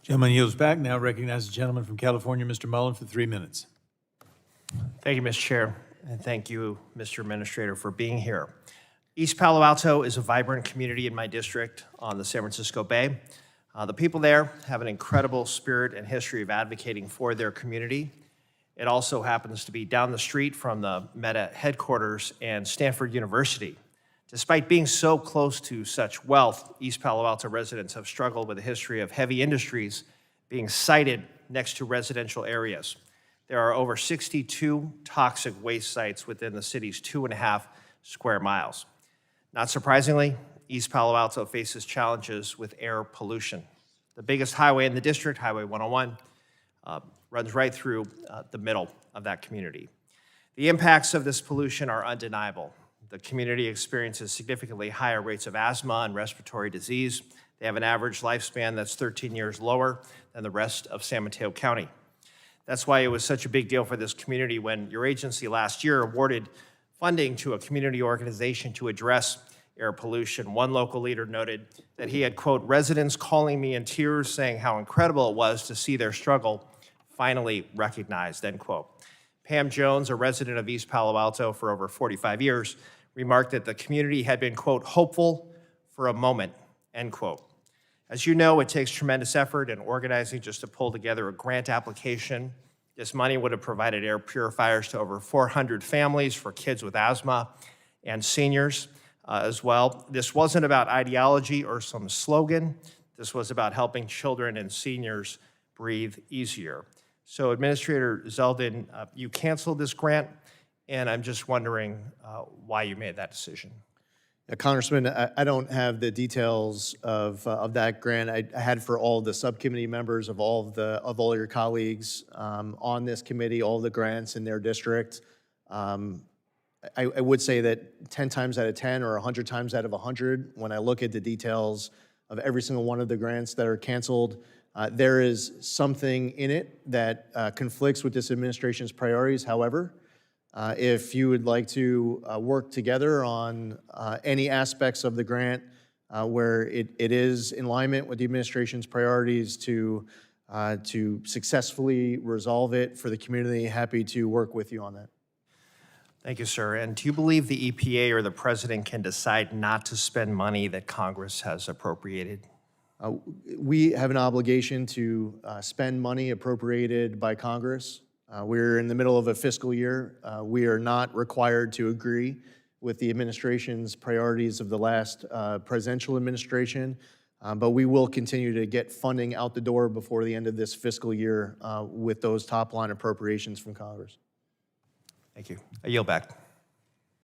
Gentleman yields back. Now recognize the gentleman from California, Mr. Mullin, for 3 minutes. Thank you, Mr. Chair, and thank you, Mr. Administrator, for being here. East Palo Alto is a vibrant community in my district on the San Francisco Bay. The people there have an incredible spirit and history of advocating for their community. It also happens to be down the street from the Meta headquarters and Stanford University. Despite being so close to such wealth, East Palo Alto residents have struggled with a history of heavy industries being sited next to residential areas. There are over 62 toxic waste sites within the city's 2.5 square miles. Not surprisingly, East Palo Alto faces challenges with air pollution. The biggest highway in the district, Highway 101, runs right through the middle of that community. The impacts of this pollution are undeniable. The community experiences significantly higher rates of asthma and respiratory disease. They have an average lifespan that's 13 years lower than the rest of San Mateo County. That's why it was such a big deal for this community when your agency last year awarded funding to a community organization to address air pollution. One local leader noted that he had, quote, residents calling me in tears saying how incredible it was to see their struggle finally recognized, end quote. Pam Jones, a resident of East Palo Alto for over 45 years, remarked that the community had been, quote, hopeful for a moment, end quote. As you know, it takes tremendous effort and organizing just to pull together a grant application. This money would have provided air purifiers to over 400 families for kids with asthma and seniors as well. This wasn't about ideology or some slogan. This was about helping children and seniors breathe easier. So Administrator Zeldin, you canceled this grant, and I'm just wondering why you made that decision. Congressman, I don't have the details of that grant. I had for all the subcommittee members of all your colleagues on this committee, all the grants in their district. I would say that 10 times out of 10 or 100 times out of 100, when I look at the details of every single one of the grants that are canceled, there is something in it that conflicts with this administration's priorities. However, if you would like to work together on any aspects of the grant where it is in alignment with the administration's priorities to successfully resolve it for the community, happy to work with you on that. Thank you, sir. And do you believe the EPA or the president can decide not to spend money that Congress has appropriated? We have an obligation to spend money appropriated by Congress. We're in the middle of a fiscal year. We are not required to agree with the administration's priorities of the last presidential administration, but we will continue to get funding out the door before the end of this fiscal year with those top-line appropriations from Congress. Thank you. I yield back.